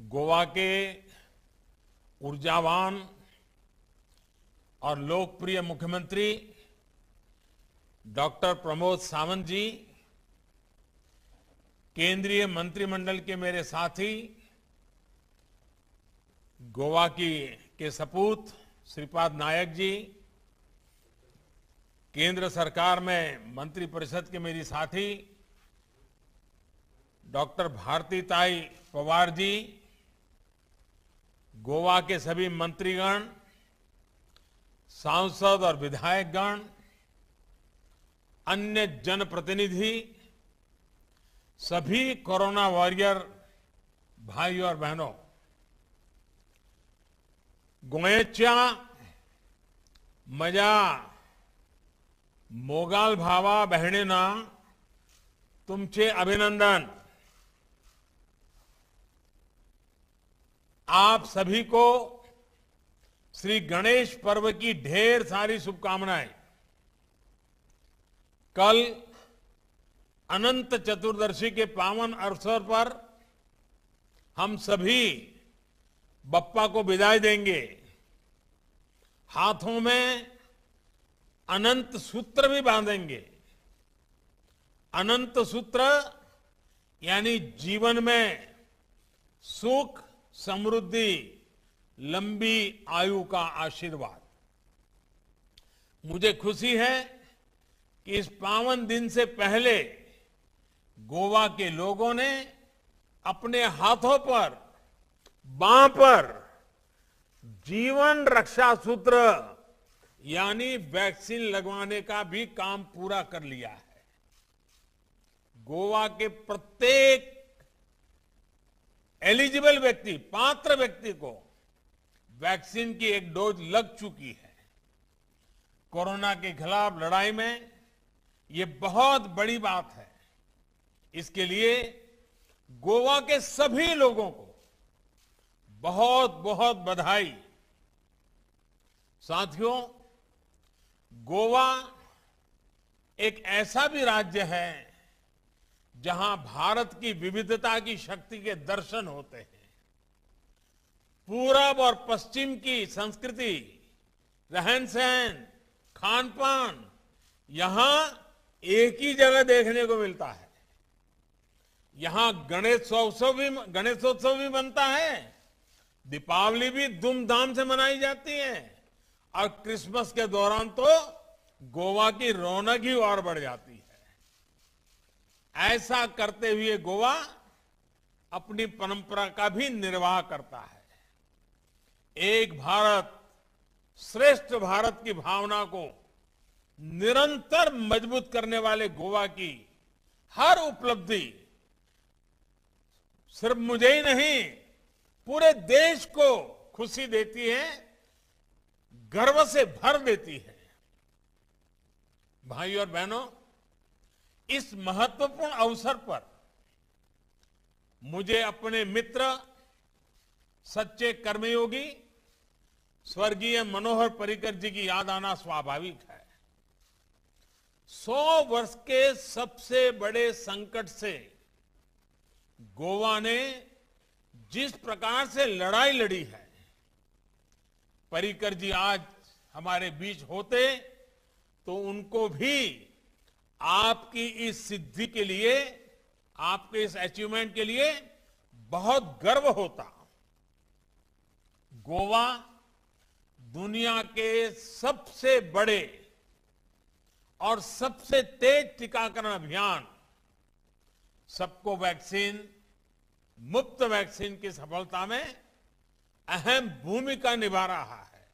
गोवा के ऊर्जावान और लोकप्रिय मुख्यमंत्री डॉक्टर प्रमोद सावंत जी, केंद्रीय मंत्रिमंडल के मेरे साथी, गोवा के सपूत श्रीपाद नायक जी, केंद्र सरकार में मंत्रिपरिषद के मेरी साथी डॉक्टर भारतीताई पवार जी, गोवा के सभी मंत्रीगण, सांसद और विधायकगण, अन्य जनप्रतिनिधि, सभी कोरोना वॉरियर भाइयों और बहनों, गोयच्या मजा मोगाल भावा बहणींना तुमचे अभिनंदन। आप सभी को श्री गणेश पर्व की ढेर सारी शुभकामनाएं। कल अनंत चतुर्दशी के पावन अवसर पर हम सभी बप्पा को विदाई देंगे। हाथों में अनंत सूत्र भी बांधेंगे। अनंत सूत्र यानी जीवन में सुख, समृद्धि, लंबी आयु का आशीर्वाद। मुझे खुशी है कि इस पावन दिन से पहले गोवा के लोगों ने अपने हाथों पर, बांह पर जीवन रक्षा सूत्र यानी वैक्सीन लगवाने का भी काम पूरा कर लिया है। गोवा के प्रत्येक एलिजिबल व्यक्ति, पात्र व्यक्ति को वैक्सीन की एक डोज लग चुकी है। कोरोना के खिलाफ लड़ाई में ये बहुत बड़ी बात है। इसके लिए गोवा के सभी लोगों को बहुत बहुत बधाई। साथियों, गोवा एक ऐसा भी राज्य है जहां भारत की विविधता की शक्ति के दर्शन होते हैं। पूरब और पश्चिम की संस्कृति, रहन सहन, खान पान यहां एक ही जगह देखने को मिलता है। यहां गणेशोत्सव भी बनता है, दीपावली भी धूमधाम से मनाई जाती है और क्रिसमस के दौरान तो गोवा की रौनक ही और बढ़ जाती है। ऐसा करते हुए गोवा अपनी परंपरा का भी निर्वाह करता है। एक भारत श्रेष्ठ भारत की भावना को निरंतर मजबूत करने वाले गोवा की हर उपलब्धि सिर्फ मुझे ही नहीं, पूरे देश को खुशी देती है, गर्व से भर देती है। भाइयों और बहनों, इस महत्वपूर्ण अवसर पर मुझे अपने मित्र, सच्चे कर्मयोगी स्वर्गीय मनोहर पर्रिकर जी की याद आना स्वाभाविक है। 100 वर्ष के सबसे बड़े संकट से गोवा ने जिस प्रकार से लड़ाई लड़ी है, पर्रिकर जी आज हमारे बीच होते तो उनको भी आपकी इस सिद्धि के लिए, आपके इस अचीवमेंट के लिए बहुत गर्व होता। गोवा दुनिया के सबसे बड़े और सबसे तेज टीकाकरण अभियान सबको वैक्सीन, मुफ्त वैक्सीन की सफलता में अहम भूमिका निभा रहा है।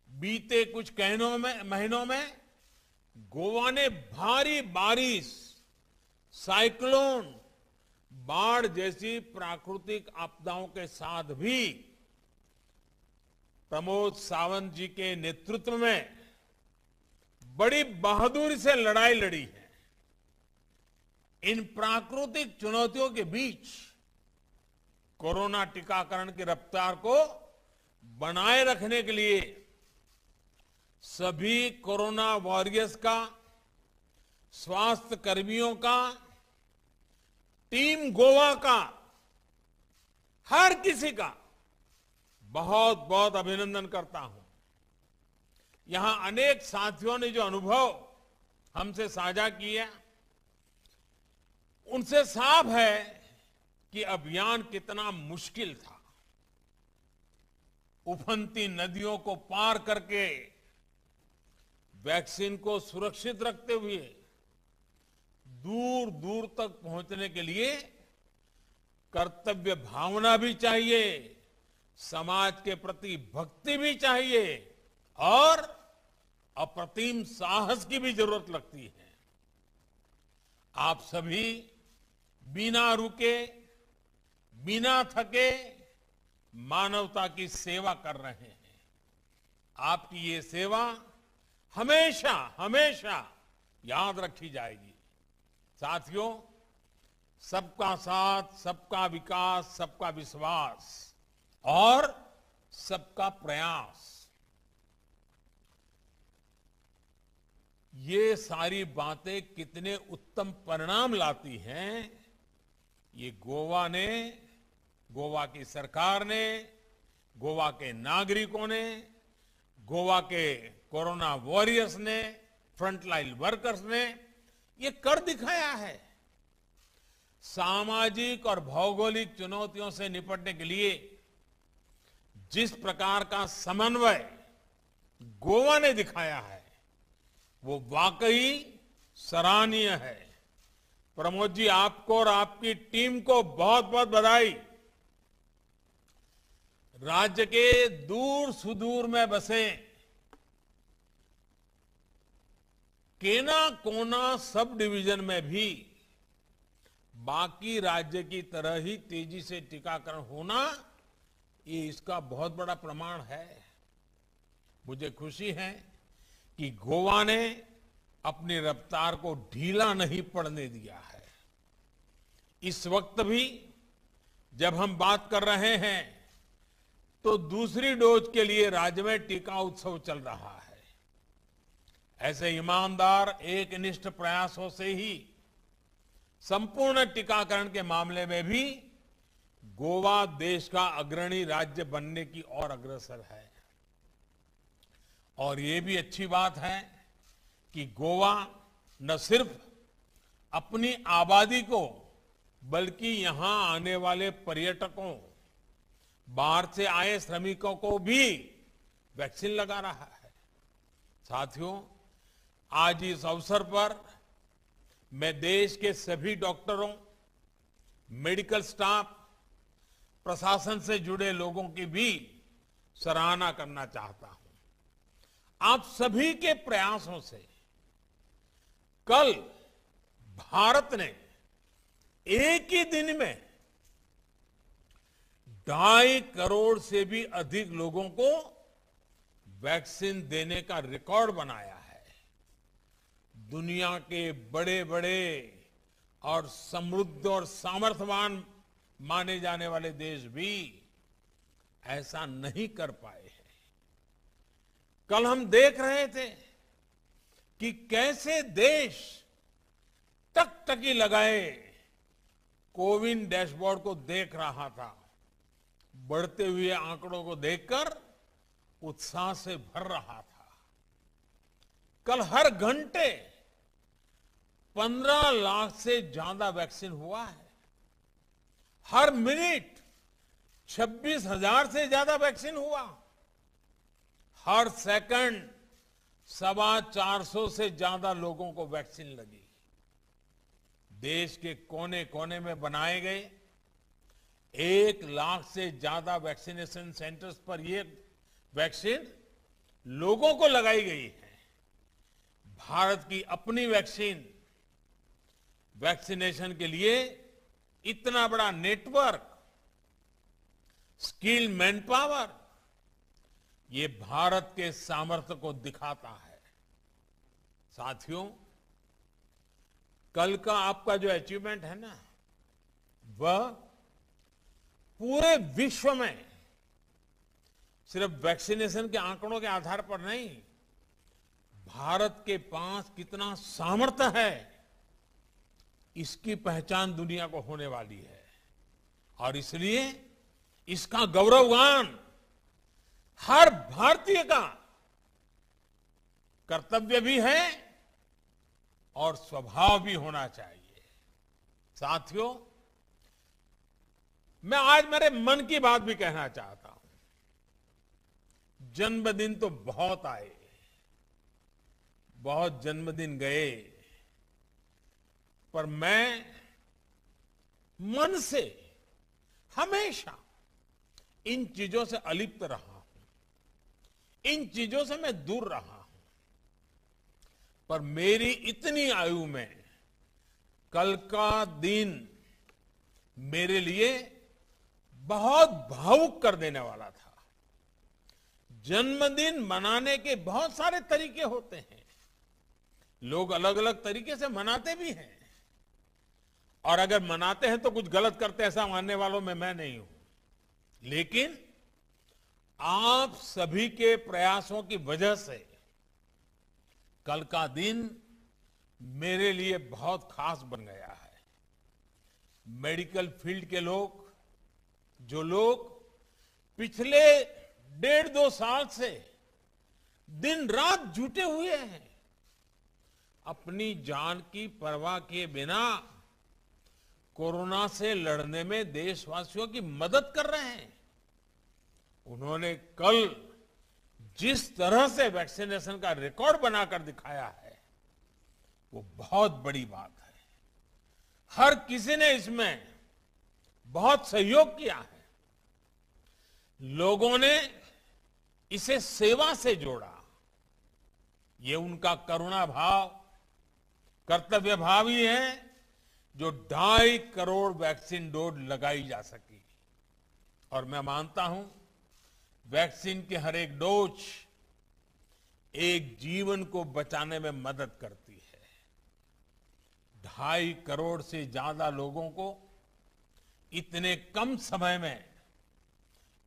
बीते कुछ महीनों में गोवा ने भारी बारिश, साइक्लोन, बाढ़ जैसी प्राकृतिक आपदाओं के साथ भी प्रमोद सावंत जी के नेतृत्व में बड़ी बहादुरी से लड़ाई लड़ी है। इन प्राकृतिक चुनौतियों के बीच कोरोना टीकाकरण की रफ्तार को बनाए रखने के लिए सभी कोरोना वॉरियर्स का, स्वास्थ्य कर्मियों का, टीम गोवा का हर किसी का बहुत बहुत अभिनंदन करता हूं। यहां अनेक साथियों ने जो अनुभव हमसे साझा किया, उनसे साफ है कि अभियान कितना मुश्किल था। उफनती नदियों को पार करके वैक्सीन को सुरक्षित रखते हुए दूर दूर तक पहुंचने के लिए कर्तव्य भावना भी चाहिए, समाज के प्रति भक्ति भी चाहिए और अप्रतिम साहस की भी जरूरत लगती है। आप सभी बिना रुके, बिना थके मानवता की सेवा कर रहे हैं। आपकी ये सेवा हमेशा हमेशा याद रखी जाएगी। साथियों, सबका साथ, सबका विकास, सबका विश्वास और सबका प्रयास, ये सारी बातें कितने उत्तम परिणाम लाती हैं, ये गोवा की सरकार ने, गोवा के नागरिकों ने, गोवा के कोरोना वॉरियर्स ने, फ्रंटलाइन वर्कर्स ने ये कर दिखाया है। सामाजिक और भौगोलिक चुनौतियों से निपटने के लिए जिस प्रकार का समन्वय गोवा ने दिखाया है, वो वाकई सराहनीय है। प्रमोद जी, आपको और आपकी टीम को बहुत बहुत बधाई। राज्य के दूर सुदूर में बसे केना कोना सब डिवीजन में भी बाकी राज्य की तरह ही तेजी से टीकाकरण होना, ये इसका बहुत बड़ा प्रमाण है। मुझे खुशी है कि गोवा ने अपनी रफ्तार को ढीला नहीं पड़ने दिया है। इस वक्त भी जब हम बात कर रहे हैं तो दूसरी डोज के लिए राज्य में टीका उत्सव चल रहा है। ऐसे ईमानदार, एकनिष्ठ प्रयासों से ही संपूर्ण टीकाकरण के मामले में भी गोवा देश का अग्रणी राज्य बनने की ओर अग्रसर है। और ये भी अच्छी बात है कि गोवा न सिर्फ अपनी आबादी को बल्कि यहां आने वाले पर्यटकों, बाहर से आए श्रमिकों को भी वैक्सीन लगा रहा है। साथियों, आज इस अवसर पर मैं देश के सभी डॉक्टरों, मेडिकल स्टाफ, प्रशासन से जुड़े लोगों की भी सराहना करना चाहता हूं। आप सभी के प्रयासों से कल भारत ने एक ही दिन में 2.5 करोड़ से भी अधिक लोगों को वैक्सीन देने का रिकॉर्ड बनाया है। दुनिया के बड़े बड़े और समृद्ध और सामर्थ्यवान माने जाने वाले देश भी ऐसा नहीं कर पाए हैं। कल हम देख रहे थे कि कैसे देश टकटकी लगाए कोविन डैशबोर्ड को देख रहा था। बढ़ते हुए आंकड़ों को देखकर उत्साह से भर रहा था। कल हर घंटे 15 लाख से ज्यादा वैक्सीन हुआ है। हर मिनट 26,000 से ज्यादा वैक्सीन हुआ। हर सेकंड 450 से ज्यादा लोगों को वैक्सीन लगी। देश के कोने कोने में बनाए गए 1 लाख से ज्यादा वैक्सीनेशन सेंटर्स पर ये वैक्सीन लोगों को लगाई गई है। भारत की अपनी वैक्सीनेशन के लिए इतना बड़ा नेटवर्क, स्किल्ड मैन पावर, ये भारत के सामर्थ्य को दिखाता है। साथियों, कल का आपका जो अचीवमेंट है ना, वह पूरे विश्व में सिर्फ वैक्सीनेशन के आंकड़ों के आधार पर नहीं, भारत के पास कितना सामर्थ्य है, इसकी पहचान दुनिया को होने वाली है। और इसलिए इसका गौरवगान हर भारतीय का कर्तव्य भी है और स्वभाव भी होना चाहिए। साथियों, मैं आज मेरे मन की बात भी कहना चाहता हूं। जन्मदिन तो बहुत आए, बहुत जन्मदिन गए, पर मैं मन से हमेशा इन चीजों से अलिप्त रहा हूं, इन चीजों से मैं दूर रहा हूं। पर मेरी इतनी आयु में कल का दिन मेरे लिए बहुत भावुक कर देने वाला था। जन्मदिन मनाने के बहुत सारे तरीके होते हैं, लोग अलग अलग तरीके से मनाते भी हैं, और अगर मनाते हैं तो कुछ गलत करते ऐसा मानने वालों में मैं नहीं हूं। लेकिन आप सभी के प्रयासों की वजह से कल का दिन मेरे लिए बहुत खास बन गया है। मेडिकल फील्ड के लोग, जो लोग पिछले 1.5-2 साल से दिन रात जुटे हुए हैं, अपनी जान की परवाह किए बिना कोरोना से लड़ने में देशवासियों की मदद कर रहे हैं, उन्होंने कल जिस तरह से वैक्सीनेशन का रिकॉर्ड बनाकर दिखाया है, वो बहुत बड़ी बात है। हर किसी ने इसमें बहुत सहयोग किया है। लोगों ने इसे सेवा से जोड़ा। ये उनका करुणा भाव, कर्तव्य भाव ही है जो 2.5 करोड़ वैक्सीन डोज लगाई जा सकी। और मैं मानता हूं, वैक्सीन की हर एक डोज एक जीवन को बचाने में मदद करती है। 2.5 करोड़ से ज्यादा लोगों को इतने कम समय में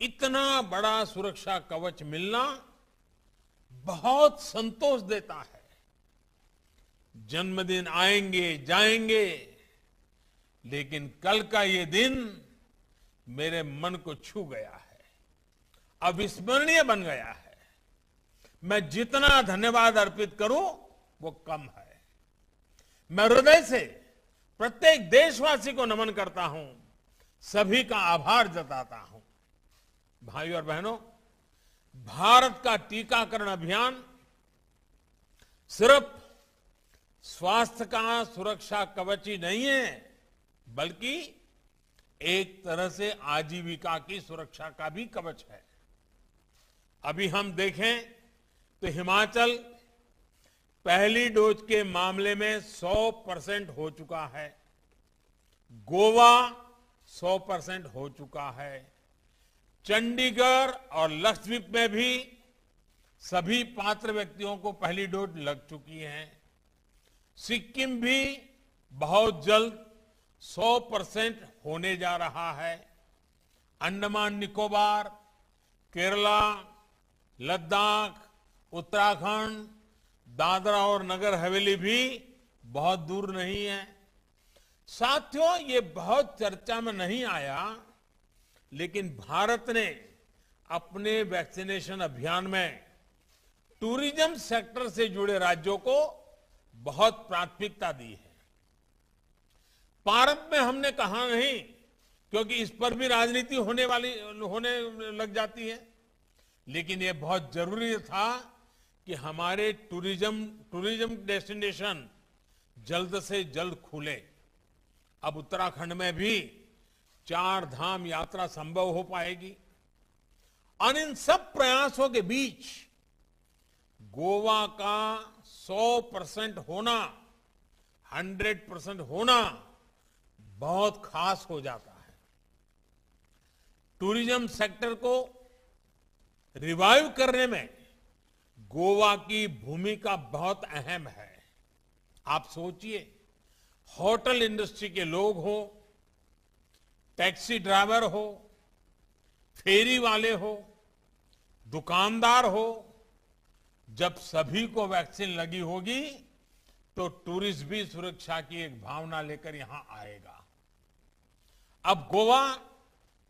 इतना बड़ा सुरक्षा कवच मिलना बहुत संतोष देता है। जन्मदिन आएंगे जाएंगे, लेकिन कल का ये दिन मेरे मन को छू गया है, अविस्मरणीय बन गया है। मैं जितना धन्यवाद अर्पित करूं वो कम है। मैं हृदय से प्रत्येक देशवासी को नमन करता हूं, सभी का आभार जताता हूं। भाइयों और बहनों, भारत का टीकाकरण अभियान सिर्फ स्वास्थ्य का सुरक्षा कवच ही नहीं है, बल्कि एक तरह से आजीविका की सुरक्षा का भी कवच है। अभी हम देखें तो हिमाचल पहली डोज के मामले में 100% हो चुका है, गोवा 100% हो चुका है, चंडीगढ़ और लक्षद्वीप में भी सभी पात्र व्यक्तियों को पहली डोज लग चुकी है। सिक्किम भी बहुत जल्द 100% होने जा रहा है। अंडमान निकोबार, केरला, लद्दाख, उत्तराखंड, दादरा और नगर हवेली भी बहुत दूर नहीं है। साथियों, ये बहुत चर्चा में नहीं आया, लेकिन भारत ने अपने वैक्सीनेशन अभियान में टूरिज्म सेक्टर से जुड़े राज्यों को बहुत प्राथमिकता दी है। प्रारंभ में हमने कहा नहीं, क्योंकि इस पर भी राजनीति होने लग जाती है, लेकिन ये बहुत जरूरी था कि हमारे टूरिज्म डेस्टिनेशन जल्द से जल्द खुले। अब उत्तराखंड में भी 4 धाम यात्रा संभव हो पाएगी। और इन सब प्रयासों के बीच गोवा का 100% होना, 100% होना बहुत खास हो जाता है। टूरिज्म सेक्टर को रिवाइव करने में गोवा की भूमिका बहुत अहम है। आप सोचिए, होटल इंडस्ट्री के लोग हो, टैक्सी ड्राइवर हो, फेरी वाले हो, दुकानदार हो, जब सभी को वैक्सीन लगी होगी तो टूरिस्ट भी सुरक्षा की एक भावना लेकर यहां आएगा। अब गोवा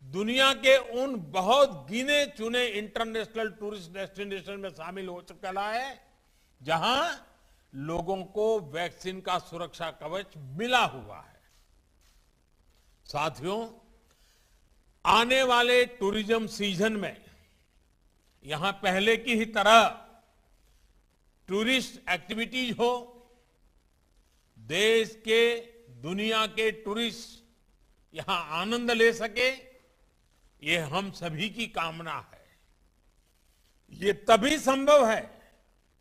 दुनिया के उन बहुत गिने चुने इंटरनेशनल टूरिस्ट डेस्टिनेशन में शामिल हो चुका है जहां लोगों को वैक्सीन का सुरक्षा कवच मिला हुआ है। साथियों, आने वाले टूरिज्म सीजन में यहां पहले की ही तरह टूरिस्ट एक्टिविटीज हो, देश के दुनिया के टूरिस्ट यहां आनंद ले सके, ये हम सभी की कामना है। ये तभी संभव है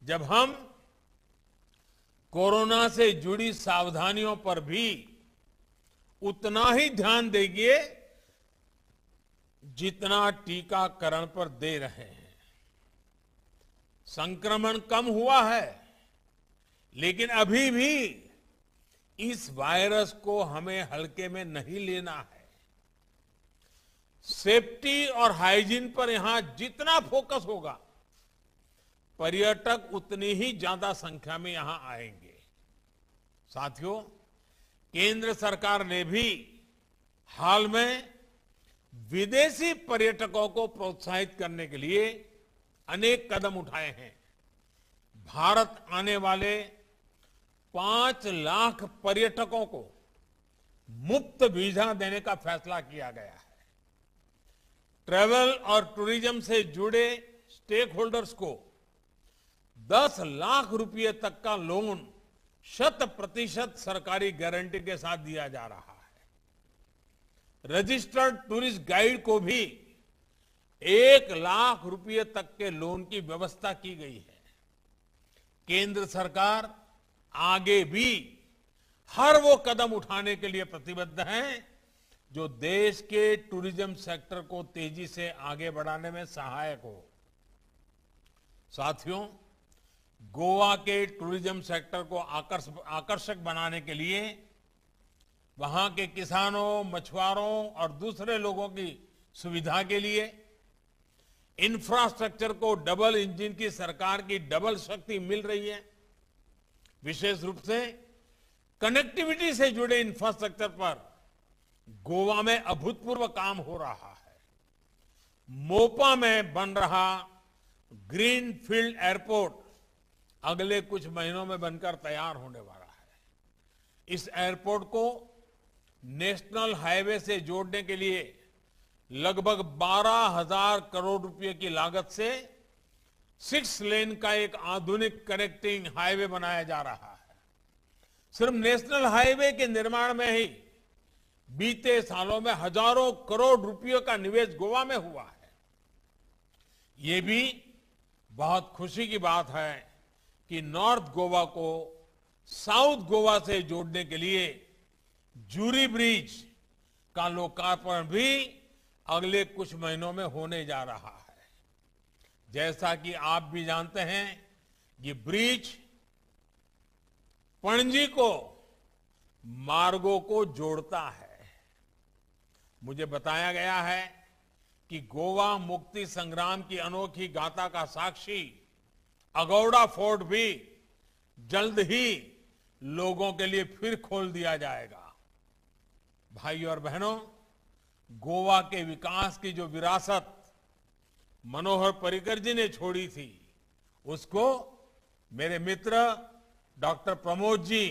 जब हम कोरोना से जुड़ी सावधानियों पर भी उतना ही ध्यान देंगे जितना टीकाकरण पर दे रहे हैं। संक्रमण कम हुआ है, लेकिन अभी भी इस वायरस को हमें हल्के में नहीं लेना है। सेफ्टी और हाइजीन पर यहां जितना फोकस होगा, पर्यटक उतनी ही ज्यादा संख्या में यहां आएंगे। साथियों, केंद्र सरकार ने भी हाल में विदेशी पर्यटकों को प्रोत्साहित करने के लिए अनेक कदम उठाए हैं। भारत आने वाले 5 लाख पर्यटकों को मुफ्त वीजा देने का फैसला किया गया है। ट्रैवल और टूरिज्म से जुड़े स्टेक होल्डर्स को 10 लाख रुपए तक का लोन 100% सरकारी गारंटी के साथ दिया जा रहा है। रजिस्टर्ड टूरिस्ट गाइड को भी 1 लाख रुपए तक के लोन की व्यवस्था की गई है। केंद्र सरकार आगे भी हर वो कदम उठाने के लिए प्रतिबद्ध है जो देश के टूरिज्म सेक्टर को तेजी से आगे बढ़ाने में सहायक हो। साथियों, गोवा के टूरिज्म सेक्टर को आकर्षक बनाने के लिए वहां के किसानों, मछुआरों और दूसरे लोगों की सुविधा के लिए इंफ्रास्ट्रक्चर को डबल इंजन की सरकार की डबल शक्ति मिल रही है। विशेष रूप से कनेक्टिविटी से जुड़े इंफ्रास्ट्रक्चर पर गोवा में अभूतपूर्व काम हो रहा है। मोपा में बन रहा ग्रीन फील्ड एयरपोर्ट अगले कुछ महीनों में बनकर तैयार होने वाला है। इस एयरपोर्ट को नेशनल हाईवे से जोड़ने के लिए लगभग 12,000 करोड़ रुपए की लागत से 6 लेन का एक आधुनिक कनेक्टिंग हाईवे बनाया जा रहा है। सिर्फ नेशनल हाईवे के निर्माण में ही बीते सालों में हजारों करोड़ रुपयों का निवेश गोवा में हुआ है। ये भी बहुत खुशी की बात है कि नॉर्थ गोवा को साउथ गोवा से जोड़ने के लिए जूरी ब्रिज का लोकार्पण भी अगले कुछ महीनों में होने जा रहा है। जैसा कि आप भी जानते हैं, ये ब्रिज पणजी को मार्गों को जोड़ता है। मुझे बताया गया है कि गोवा मुक्ति संग्राम की अनोखी गाथा का साक्षी अगौड़ा फोर्ट भी जल्द ही लोगों के लिए फिर खोल दिया जाएगा। भाइयों और बहनों, गोवा के विकास की जो विरासत मनोहर पर्रिकर जी ने छोड़ी थी, उसको मेरे मित्र डॉक्टर प्रमोद जी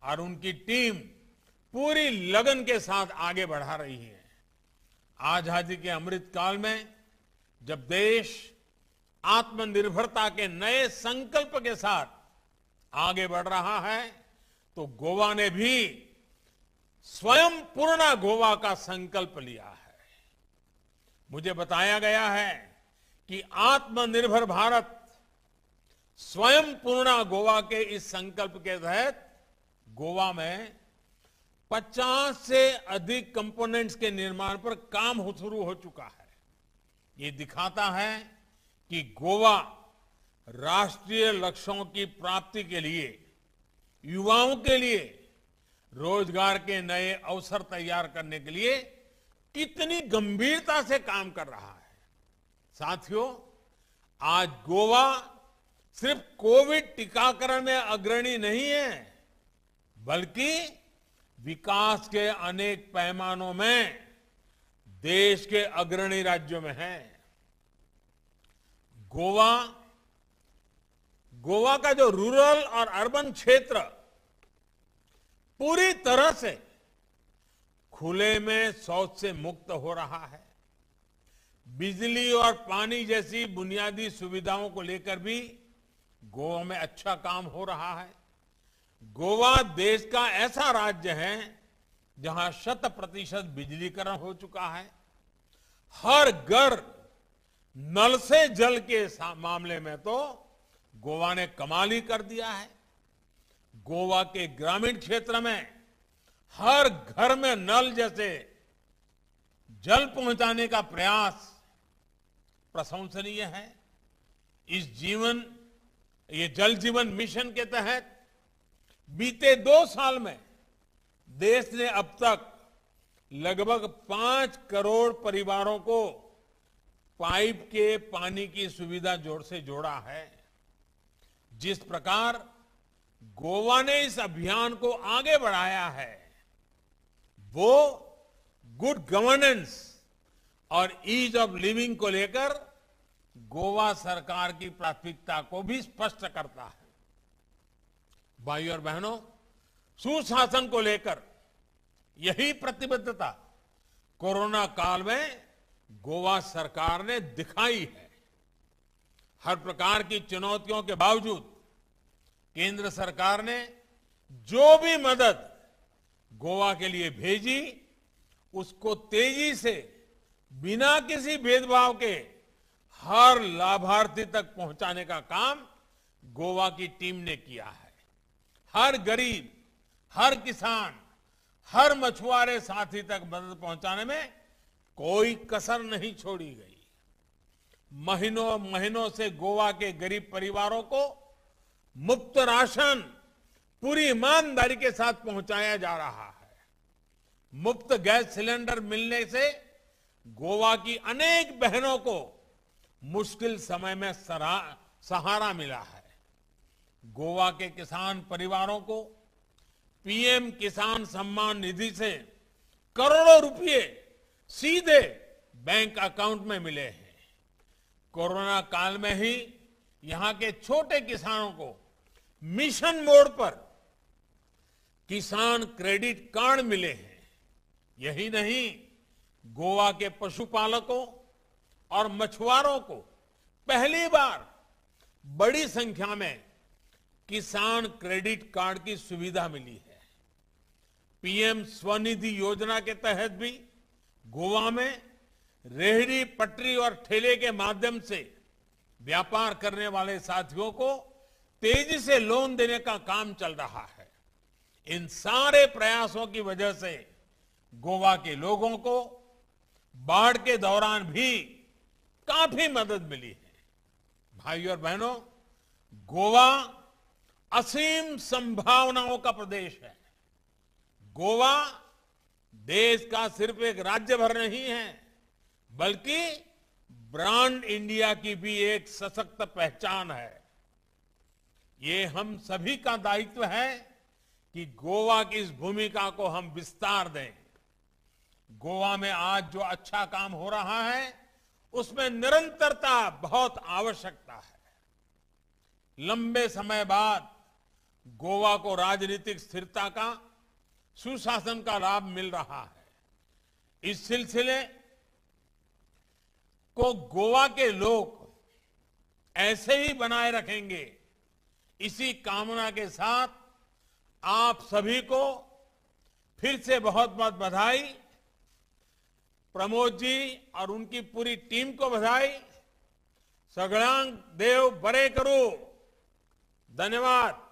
और उनकी टीम पूरी लगन के साथ आगे बढ़ा रही है। आजादी के अमृत काल में जब देश आत्मनिर्भरता के नए संकल्प के साथ आगे बढ़ रहा है, तो गोवा ने भी स्वयं पूर्ण गोवा का संकल्प लिया है। मुझे बताया गया है कि आत्मनिर्भर भारत स्वयं पूर्ण गोवा के इस संकल्प के तहत गोवा में 50 से अधिक कंपोनेंट्स के निर्माण पर काम शुरू हो चुका है। ये दिखाता है कि गोवा राष्ट्रीय लक्ष्यों की प्राप्ति के लिए, युवाओं के लिए रोजगार के नए अवसर तैयार करने के लिए कितनी गंभीरता से काम कर रहा है। साथियों, आज गोवा सिर्फ कोविड टीकाकरण में अग्रणी नहीं है, बल्कि विकास के अनेक पैमानों में देश के अग्रणी राज्यों में है। गोवा का जो रूरल और अर्बन क्षेत्र पूरी तरह से खुले में शौच से मुक्त हो रहा है। बिजली और पानी जैसी बुनियादी सुविधाओं को लेकर भी गोवा में अच्छा काम हो रहा है। गोवा देश का ऐसा राज्य है जहां 100% बिजलीकरण हो चुका है। हर घर नल से जल के मामले में तो गोवा ने कमाल ही कर दिया है। गोवा के ग्रामीण क्षेत्र में हर घर में नल जैसे जल पहुंचाने का प्रयास प्रशंसनीय है। ये जल जीवन मिशन के तहत बीते 2 साल में देश ने अब तक लगभग 5 करोड़ परिवारों को पाइप के पानी की सुविधा से जोड़ा है। जिस प्रकार गोवा ने इस अभियान को आगे बढ़ाया है, वो गुड गवर्नेंस और ईज ऑफ लिविंग को लेकर गोवा सरकार की प्राथमिकता को भी स्पष्ट करता है। भाइयों और बहनों, सुशासन को लेकर यही प्रतिबद्धता कोरोना काल में गोवा सरकार ने दिखाई है। हर प्रकार की चुनौतियों के बावजूद केंद्र सरकार ने जो भी मदद गोवा के लिए भेजी, उसको तेजी से बिना किसी भेदभाव के हर लाभार्थी तक पहुंचाने का काम गोवा की टीम ने किया है। हर गरीब, हर किसान, हर मछुआरे साथी तक मदद पहुंचाने में कोई कसर नहीं छोड़ी गई। महीनों महीनों से गोवा के गरीब परिवारों को मुफ्त राशन पूरी ईमानदारी के साथ पहुंचाया जा रहा है। मुफ्त गैस सिलेंडर मिलने से गोवा की अनेक बहनों को मुश्किल समय में सहारा मिला है। गोवा के किसान परिवारों को पीएम किसान सम्मान निधि से करोड़ों रुपए सीधे बैंक अकाउंट में मिले हैं। कोरोना काल में ही यहां के छोटे किसानों को मिशन मोड पर किसान क्रेडिट कार्ड मिले हैं। यही नहीं, गोवा के पशुपालकों और मछुआरों को पहली बार बड़ी संख्या में किसान क्रेडिट कार्ड की सुविधा मिली है। पीएम स्वनिधि योजना के तहत भी गोवा में रेहड़ी, पटरी और ठेले के माध्यम से व्यापार करने वाले साथियों को तेजी से लोन देने का काम चल रहा है। इन सारे प्रयासों की वजह से गोवा के लोगों को बाढ़ के दौरान भी काफी मदद मिली है। भाइयों और बहनों, गोवा असीम संभावनाओं का प्रदेश है। गोवा देश का सिर्फ एक राज्य भर नहीं है, बल्कि ब्रांड इंडिया की भी एक सशक्त पहचान है। ये हम सभी का दायित्व है कि गोवा की इस भूमिका को हम विस्तार दें। गोवा में आज जो अच्छा काम हो रहा है, उसमें निरंतरता बहुत आवश्यकता है। लंबे समय बाद गोवा को राजनीतिक स्थिरता का, सुशासन का लाभ मिल रहा है। इस सिलसिले को गोवा के लोग ऐसे ही बनाए रखेंगे, इसी कामना के साथ आप सभी को फिर से बहुत बहुत बधाई। प्रमोद जी और उनकी पूरी टीम को बधाई। सगळ्यांक देव बरे करो। धन्यवाद।